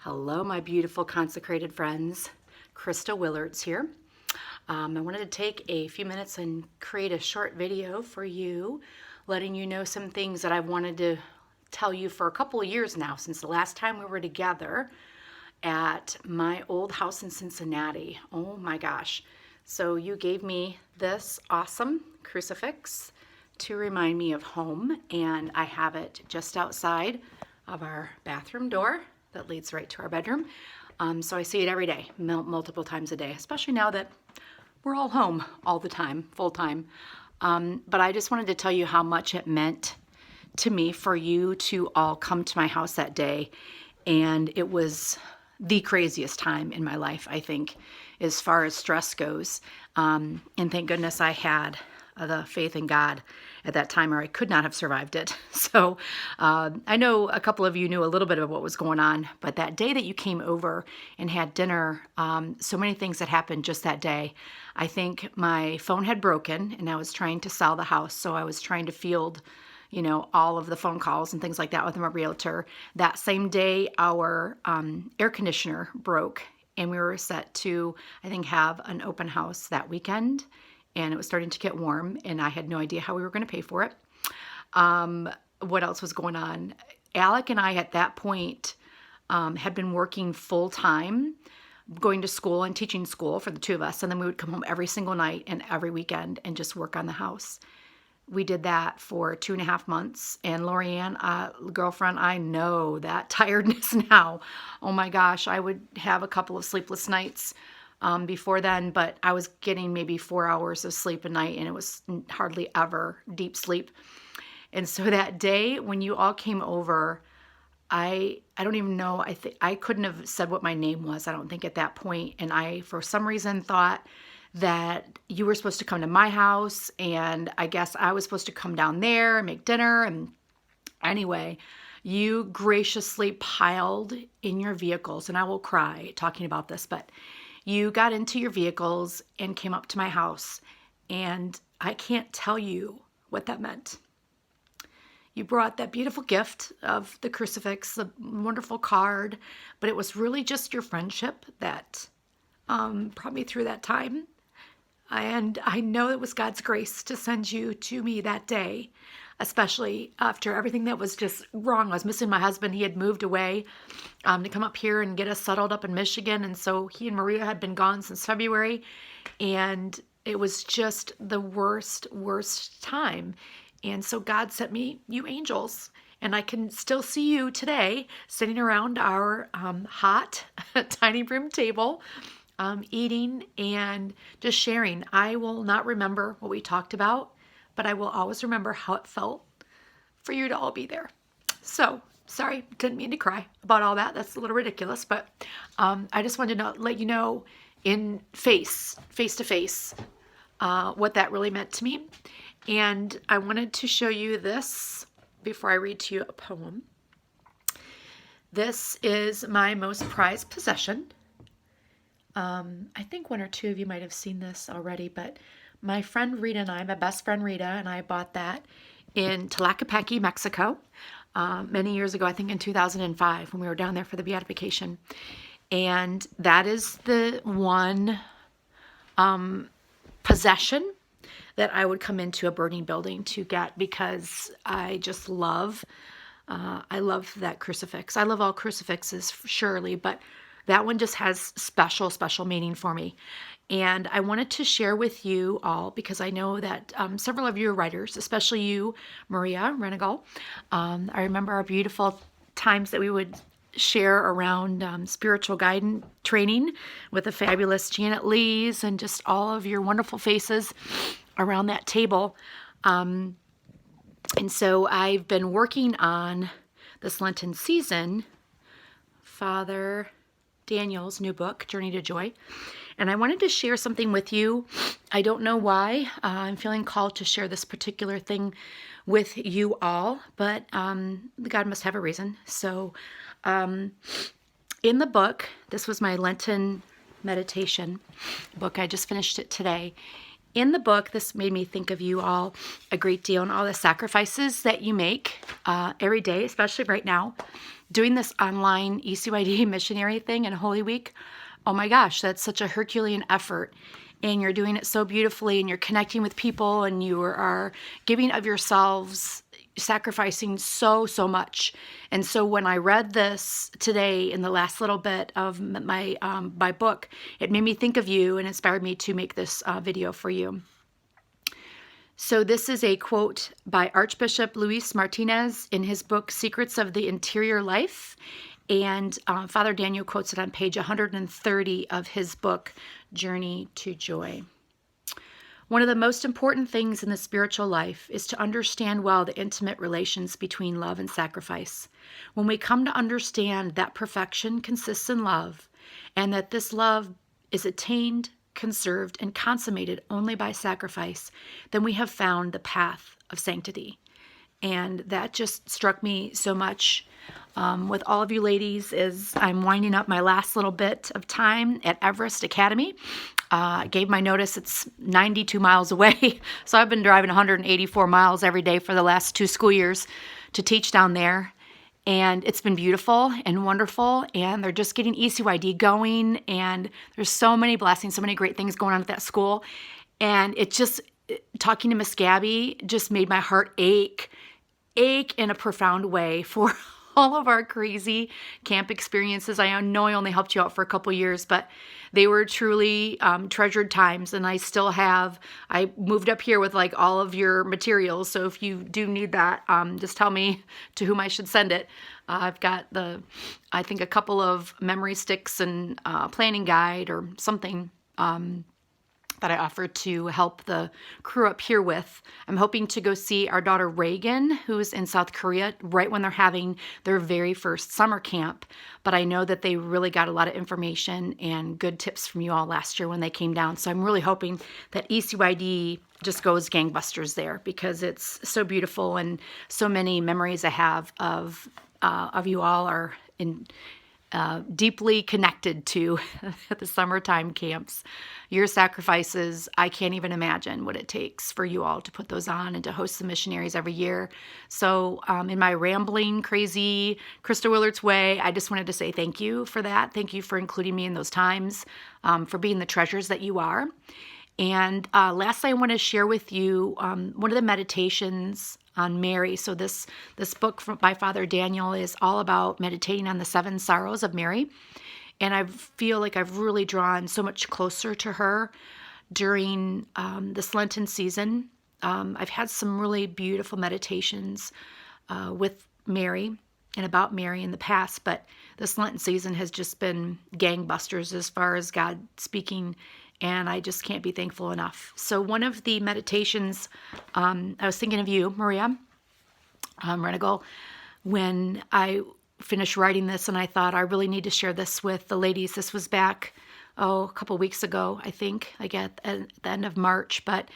Hello, my beautiful consecrated friends. Krista Willards here. I wanted to take a few minutes and create a short video for you, letting you know some things that I've wanted to tell you for a couple of years now, since the last time we were together at my old house in Cincinnati. Oh my gosh. So you gave me this awesome crucifix to remind me of home, and I have it just outside of our bathroom door that leads right to our bedroom. So I see it every day, multiple times a day, especially now that we're all home all the time, full time. But I just wanted to tell you how much it meant to me for you to all come to my house that day. And it was the craziest time in my life, I think, as far as stress goes. And thank goodness I had the faith in God at that time, or I could not have survived it. So I know a couple of you knew a little bit of what was going on, but that day that you came over and had dinner, so many things that happened just that day. I think my phone had broken and I was trying to sell the house. So I was trying to field, all of the phone calls and things like that with my realtor. That same day, our air conditioner broke and we were set to, I think, have an open house that weekend. And it was starting to get warm, and I had no idea how we were going to pay for it. What else was going on? Alec and I, at that point, had been working full time, going to school and teaching school for the two of us. And then we would come home every single night and every weekend and just work on the house. We did that for 2.5 months. And Lorianne, girlfriend, I know that tiredness now. Oh my gosh, I would have a couple of sleepless nights before then, but I was getting maybe 4 hours of sleep a night, and it was hardly ever deep sleep. And so that day when you all came over, I don't even know, I couldn't have said what my name was, I don't think, at that point. And I, for some reason, thought that you were supposed to come to my house, and I guess I was supposed to come down there and make dinner. And anyway, you graciously piled in your vehicles, and I will cry talking about this, but you got into your vehicles and came up to my house, and I can't tell you what that meant. You brought that beautiful gift of the crucifix, the wonderful card, but it was really just your friendship that brought me through that time. And I know it was God's grace to send you to me that day, especially after everything that was just wrong. I was missing my husband. He had moved away to come up here and get us settled up in Michigan. And so he and Maria had been gone since February. And it was just the worst time. And so God sent me you angels. And I can still see you today sitting around our hot tiny room table, eating and just sharing. I will not remember what we talked about, but I will always remember how it felt for you to all be there. So, sorry, didn't mean to cry about all that. That's a little ridiculous, but I just wanted to let you know in face to face, what that really meant to me. And I wanted to show you this before I read to you a poem. This is my most prized possession. I think one or two of you might have seen this already, but my friend Rita and I, my best friend Rita and I, bought that in Tlaquepaque, Mexico, many years ago, I think in 2005, when we were down there for the beatification. And that is the one possession that I would come into a burning building to get, because I just love, I love that crucifix. I love all crucifixes, surely, but that one just has special meaning for me. And I wanted to share with you all, because I know that several of you are writers, especially you, Maria Renegal. I remember our beautiful times that we would share around spiritual guidance training with the fabulous Janet Lees and just all of your wonderful faces around that table. And so I've been working on this Lenten season, Father Daniel's new book, Journey to Joy. And I wanted to share something with you. I don't know why I'm feeling called to share this particular thing with you all, but God must have a reason. So in the book, this was my Lenten meditation book. I just finished it today. In the book, this made me think of you all a great deal, and all the sacrifices that you make every day, especially right now doing this online ECYD missionary thing in Holy Week, oh my gosh, that's such a Herculean effort. And you're doing it so beautifully, and you're connecting with people, and you are giving of yourselves, sacrificing so much. And so when I read this today in the last little bit of my book, it made me think of you and inspired me to make this video for you. So this is a quote by Archbishop Luis Martinez in his book, Secrets of the Interior Life. And Father Daniel quotes it on page 130 of his book, Journey to Joy. One of the most important things in the spiritual life is to understand well the intimate relations between love and sacrifice. When we come to understand that perfection consists in love, and that this love is attained, conserved, and consummated only by sacrifice, then we have found the path of sanctity. And that just struck me so much with all of you ladies as I'm winding up my last little bit of time at Everest Academy. I gave my notice. It's 92 miles away. So I've been driving 184 miles every day for the last 2 school years to teach down there. And it's been beautiful and wonderful. And they're just getting ECYD going. And there's so many blessings, so many great things going on at that school. And it just, talking to Miss Gabby just made my heart ache in a profound way for all of our crazy camp experiences. I know I only helped you out for a couple years, but they were truly treasured times, and I still have. I moved up here with like all of your materials, so if you do need that, just tell me to whom I should send it. I've got I think a couple of memory sticks and planning guide or something that I offered to help the crew up here with. I'm hoping to go see our daughter Reagan, who's in South Korea, right when they're having their very first summer camp. But I know that they really got a lot of information and good tips from you all last year when they came down. So I'm really hoping that ECYD just goes gangbusters there, because it's so beautiful, and so many memories I have of you all are deeply connected to the summertime camps. Your sacrifices, I can't even imagine what it takes for you all to put those on and to host the missionaries every year. So in my rambling, crazy Krista Willard's way, I just wanted to say thank you for that. Thank you for including me in those times, for being the treasures that you are. And lastly, I want to share with you one of the meditations on Mary. So this book by Father Daniel is all about meditating on the 7 sorrows of Mary. And I feel like I've really drawn so much closer to her during this Lenten season. I've had some really beautiful meditations with Mary and about Mary in the past, but this Lenten season has just been gangbusters as far as God speaking, and I just can't be thankful enough. So one of the meditations, I was thinking of you, Maria Renigal, when I finished writing this, and I thought I really need to share this with the ladies. This was back, a couple weeks ago, I think, like at the end of March, but